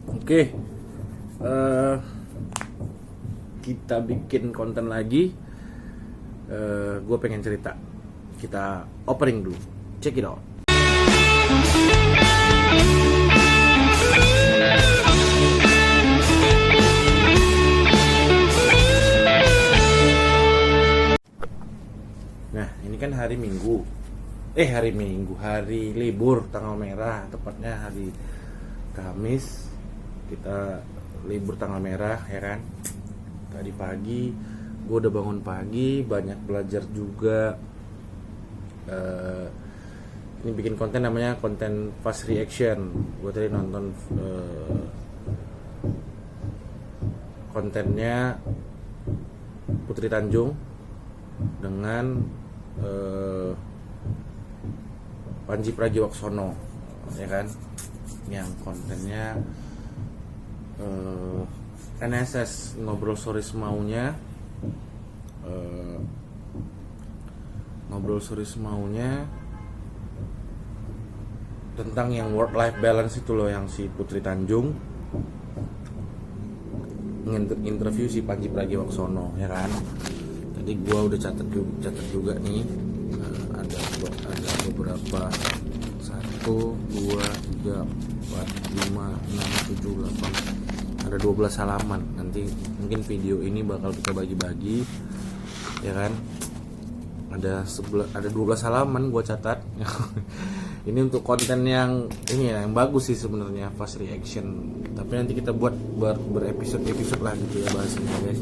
Oke, kita bikin konten lagi. Gue pengen cerita. Kita opening dulu. Check it out. Nah, ini kan hari Minggu. Hari libur tanggal merah, tepatnya hari Kamis. Kita libur tanggal merah, ya kan? Tadi pagi gue udah bangun pagi, banyak belajar juga. Ini bikin konten namanya konten fast reaction. Gue tadi nonton kontennya Putri Tanjung dengan Pandji Pragiwaksono, ya kan, yang kontennya NSS, ngobrol sore semaunya, tentang yang work life balance itu loh, yang si Putri Tanjung interview si Pandji Pragiwaksono, ya kan. Tadi gua udah catat juga nih, ada beberapa 1, 2, 3, 4, 5, 6, 7, 8, ada 12 halaman. Nanti mungkin video ini bakal kita bagi-bagi, ya kan. Ada 12 halaman gua catat. Ini untuk konten yang ini ya, yang bagus sih sebenarnya, fast reaction. Tapi nanti kita buat berepisode lah gitu ya bahasanya, guys.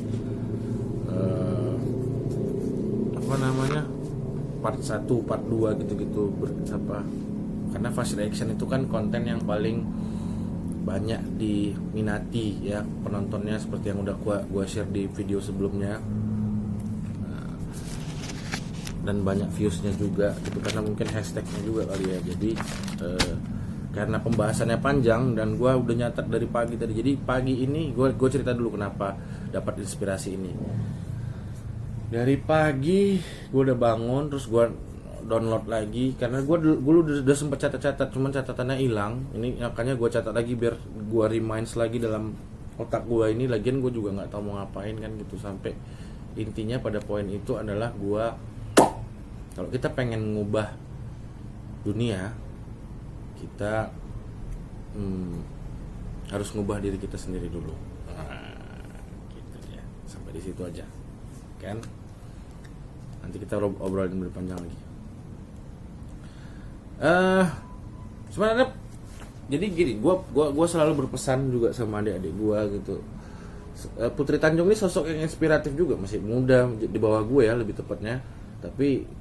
Apa namanya, part 1, part 2 gitu-gitu karena fast reaction itu kan konten yang paling banyak diminati ya penontonnya, seperti yang udah gua share di video sebelumnya. Dan banyak viewsnya juga gitu, karena mungkin hashtagnya juga kali ya. Jadi karena pembahasannya panjang dan gue udah nyatat dari pagi tadi. Jadi pagi ini gue cerita dulu kenapa dapat inspirasi ini. Dari pagi gue udah bangun, terus gue download lagi, karena gue udah sempet catat, cuman catatannya hilang. Ini makanya gue catat lagi biar gue reminds lagi dalam otak gue ini. Lagian gue juga nggak tahu mau ngapain kan gitu. Sampai intinya pada poin itu adalah kalau kita pengen ngubah dunia, kita harus ngubah diri kita sendiri dulu. Gitu ya. Sampai di situ aja, kan? Nanti kita obrolin lebih panjang lagi. Sebenarnya, jadi gini, gue selalu berpesan juga sama adik-adik gue gitu. Putri Tanjung ini sosok yang inspiratif juga, masih muda di bawah gue ya, lebih tepatnya. Tapi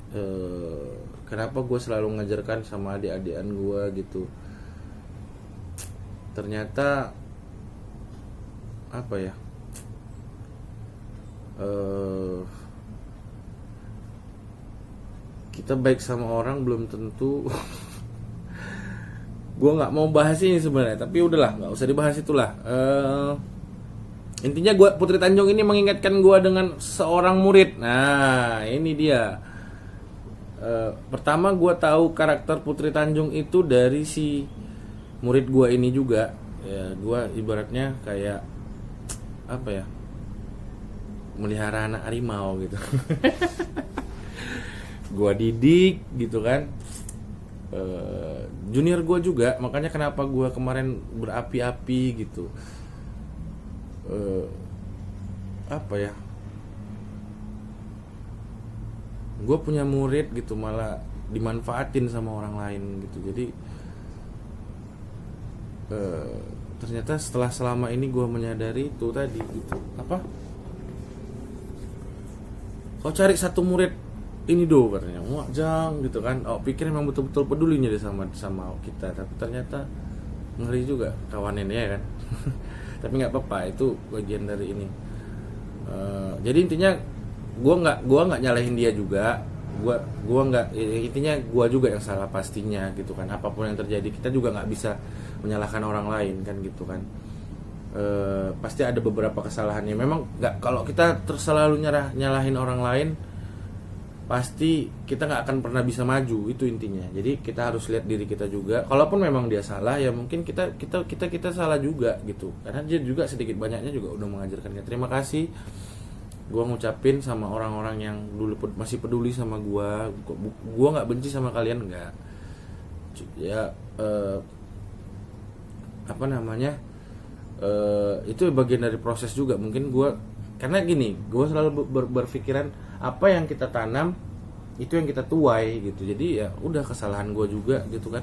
kenapa gue selalu ngajarkan sama adik-adikan gue gitu, ternyata apa ya, kita baik sama orang belum tentu. Gue nggak mau bahas ini sebenarnya, tapi udahlah, nggak usah dibahas itulah. Intinya Putri Tanjung ini mengingatkan gue dengan seorang murid. Nah, ini dia. Pertama gue tahu karakter Putri Tanjung itu dari si murid gue ini juga. Ya, gue ibaratnya kayak apa ya, melihara anak harimau gitu. Gue didik gitu kan. Junior gue juga, makanya kenapa gue kemarin berapi-api gitu. Apa ya, gue punya murid gitu malah dimanfaatin sama orang lain gitu. Jadi ternyata selama ini gue menyadari itu tadi gitu. Apa, kau cari satu murid ini do katanya, wah jang gitu kan. Oh, pikir emang betul-betul pedulinya dia sama kita, tapi ternyata ngeri juga kawanin ya kan. Tapi nggak apa-apa, itu bagian dari ini. Jadi intinya gue nggak nyalahin dia juga. Gue nggak, intinya gue juga yang salah pastinya gitu kan. Apapun yang terjadi, kita juga nggak bisa menyalahkan orang lain kan gitu kan. Pasti ada beberapa kesalahannya. Memang nggak, kalau kita selalu nyalahin orang lain, pasti kita nggak akan pernah bisa maju, itu intinya. Jadi kita harus lihat diri kita juga. Kalaupun memang dia salah, ya mungkin kita salah juga gitu. Karena dia juga sedikit banyaknya juga udah mengajarkan kita. Terima kasih gue ngucapin sama orang-orang yang dulu masih peduli sama gue nggak benci sama kalian, nggak. Ya apa namanya, itu bagian dari proses juga. Mungkin gue, karena gini, gue selalu berpikiran apa yang kita tanam itu yang kita tuai gitu. Jadi ya udah, kesalahan gue juga gitu kan.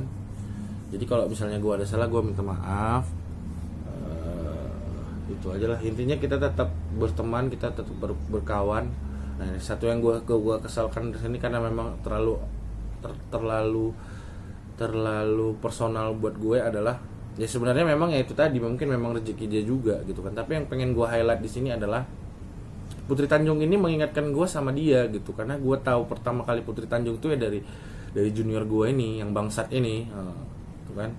Jadi kalau misalnya gue ada salah, gue minta maaf. Itu aja lah intinya. Kita tetap berteman, kita tetap berkawan. Nah, satu yang gue kesalkan di sini karena memang terlalu personal buat gue adalah, ya sebenarnya memang ya itu tadi, mungkin memang rezeki dia juga gitu kan. Tapi yang pengen gue highlight di sini adalah Putri Tanjung ini mengingatkan gue sama dia gitu. Karena gue tahu pertama kali Putri Tanjung itu ya dari junior gue ini, yang bangsat ini, gitu kan.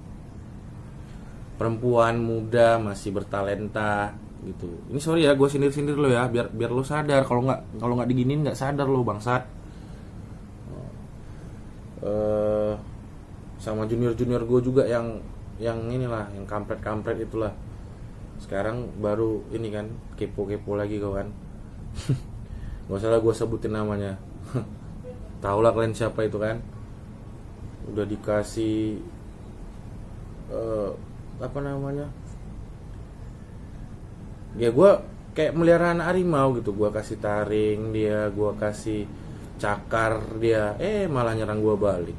Perempuan muda masih bertalenta gitu. Ini sorry ya, gue sindir lo ya, biar lo sadar. Kalau nggak diginin nggak sadar lo, bangsat. Sama junior gue juga yang inilah, yang kampret itulah. Sekarang baru ini kan, kepo lagi kawan. Gak usah lah gue sebutin namanya. Tahu lah kalian siapa itu kan. Udah dikasih apa namanya, ya gue kayak meliharaan harimau gitu. Gue kasih taring dia, gue kasih cakar dia, malah nyerang gue balik.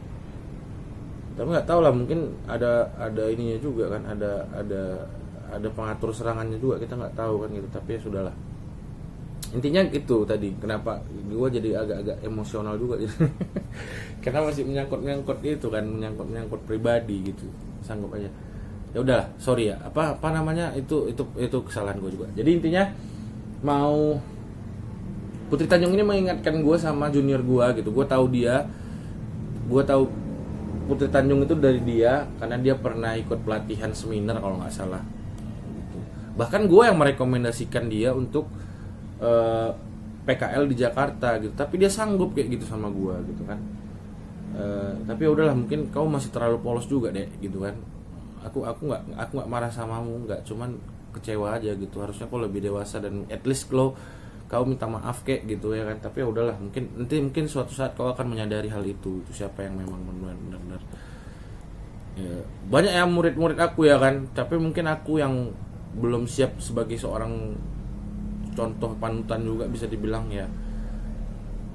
Tapi nggak tahu lah, mungkin ada ininya juga kan, ada pengatur serangannya juga, kita nggak tahu kan gitu. Tapi ya sudahlah, intinya itu tadi kenapa gue jadi agak-agak emosional juga gitu. Karena masih menyangkut itu kan, menyangkut pribadi gitu. Sanggup aja, ya udah, sorry ya, apa namanya, itu kesalahan gue juga. Jadi intinya, mau Putri Tanjung ini mengingatkan gue sama junior gue gitu. Gue tahu Putri Tanjung itu dari dia karena dia pernah ikut pelatihan seminar kalau nggak salah gitu. Bahkan gue yang merekomendasikan dia untuk PKL di Jakarta gitu. Tapi dia sanggup kayak gitu sama gue gitu kan. Tapi ya udahlah, mungkin kau masih terlalu polos juga deh gitu kan. Aku nggak marah samamu, nggak, cuman kecewa aja gitu. Harusnya kau lebih dewasa dan at least kau minta maaf kek gitu ya kan. Tapi ya udahlah, mungkin suatu saat kau akan menyadari hal itu siapa yang memang benar-benar ya. Banyak yang murid-murid aku ya kan, tapi mungkin aku yang belum siap sebagai seorang contoh panutan juga bisa dibilang ya.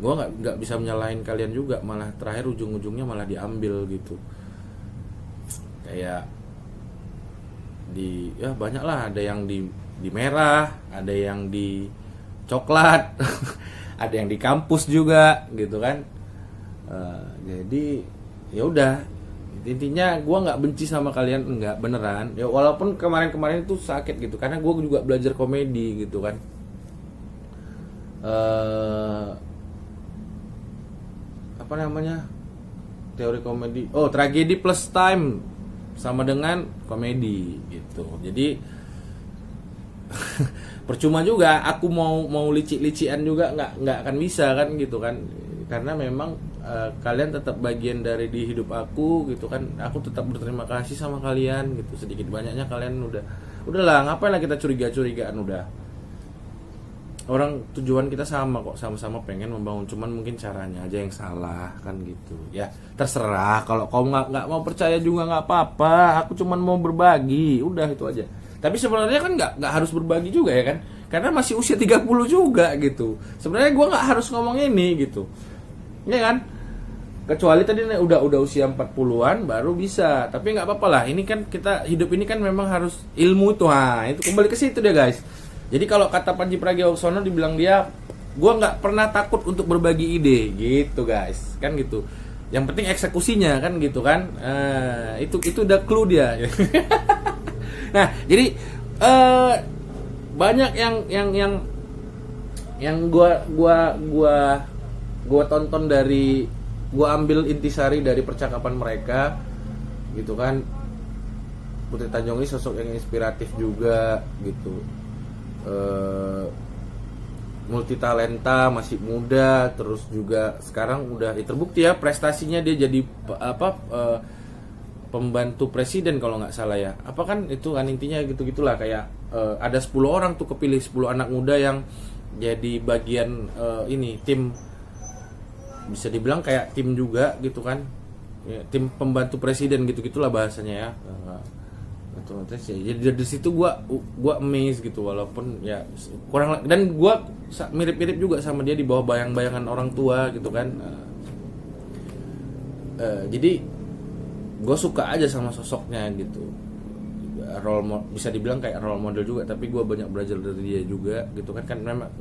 Gue nggak bisa menyalahin kalian juga, malah terakhir ujung-ujungnya malah diambil gitu. Kayak ya banyak lah, ada yang di merah, ada yang di coklat, ada yang di kampus juga gitu kan. Jadi ya udah, intinya gue nggak benci sama kalian, enggak, beneran ya. Walaupun kemarin itu sakit gitu, karena gue juga belajar komedi gitu kan. Apa namanya, teori komedi, tragedi plus time sama dengan komedi gitu. Jadi percuma juga aku mau licik-lician juga nggak akan bisa kan gitu kan. Karena memang kalian tetap bagian dari di hidup aku gitu kan. Aku tetap berterima kasih sama kalian gitu. Sedikit banyaknya kalian udahlah, ngapain lah kita curigaan udah. Orang tujuan kita sama kok, sama-sama pengen membangun, cuman mungkin caranya aja yang salah kan gitu. Ya terserah, kalau kau nggak mau percaya juga nggak apa-apa. Aku cuman mau berbagi, udah itu aja. Tapi sebenarnya kan nggak harus berbagi juga ya kan, karena masih usia 30 juga gitu. Sebenarnya gue nggak harus ngomong ini gitu, ya kan. Kecuali tadi udah usia 40-an baru bisa. Tapi nggak apa-apa lah. Ini kan kita hidup ini kan memang harus ilmu itu. Itu kembali ke situ deh guys. Jadi kalau kata Panji Pragiwaksono, dibilang dia, gue nggak pernah takut untuk berbagi ide, gitu guys, kan gitu. Yang penting eksekusinya kan gitu kan. Itu udah clue dia. Nah jadi banyak yang gue tonton dari, gue ambil intisari dari percakapan mereka, gitu kan. Putri Tanjung ini sosok yang inspiratif juga gitu. multi talenta, masih muda, terus juga sekarang udah terbukti ya prestasinya, dia jadi pembantu presiden kalau nggak salah ya. Apa kan itu kan intinya gitu-gitulah, kayak ada 10 orang tuh kepilih, 10 anak muda yang jadi bagian ini tim, bisa dibilang kayak tim juga gitu kan. Ya, tim pembantu presiden gitu-gitulah bahasanya ya. Jadi dari situ gua amazed gitu, walaupun ya kurang, dan gua mirip-mirip juga sama dia di bawah bayang-bayangan orang tua gitu kan. Jadi gue suka aja sama sosoknya gitu, bisa dibilang kayak role model juga, tapi gue banyak belajar dari dia juga gitu kan. Memang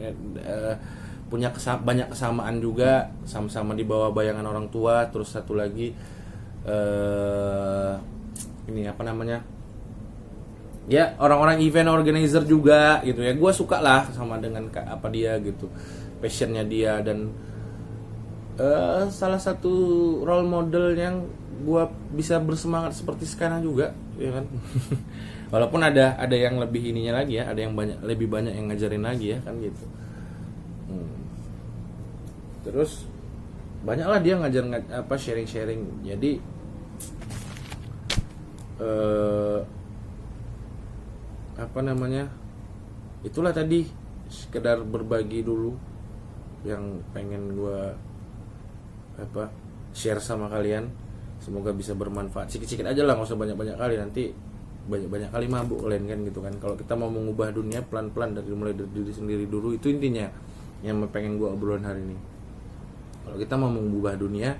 punya banyak kesamaan juga, sama-sama di bawah bayangan orang tua. Terus satu lagi ini apa namanya ya, orang-orang event organizer juga gitu ya. Gue suka lah sama dengan apa dia gitu, passionnya dia, dan salah satu role model yang gue bisa bersemangat seperti sekarang juga ya kan. Walaupun ada yang lebih ininya lagi ya, ada yang lebih banyak yang ngajarin lagi ya kan gitu. Terus banyaklah dia ngajar sharing. Jadi apa namanya, itulah tadi sekedar berbagi dulu yang pengen gue share sama kalian. Semoga bisa bermanfaat sedikit-sedikit aja lah, nggak usah banyak-banyak kali, nanti banyak-banyak kali mabuk kalian kan gitu kan. Kalau kita mau mengubah dunia pelan-pelan, mulai dari diri sendiri dulu, itu intinya yang pengen gue obrolin hari ini. Kalau kita mau mengubah dunia,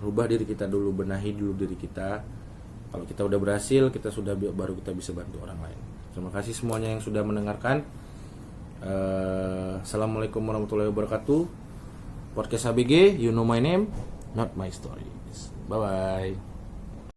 rubah diri kita dulu, benahi dulu diri kita. Kalau kita udah berhasil, baru kita bisa bantu orang lain. Terima kasih semuanya yang sudah mendengarkan. Assalamualaikum warahmatullahi wabarakatuh. Podcast ABG, you know my name, not my story. Bye bye.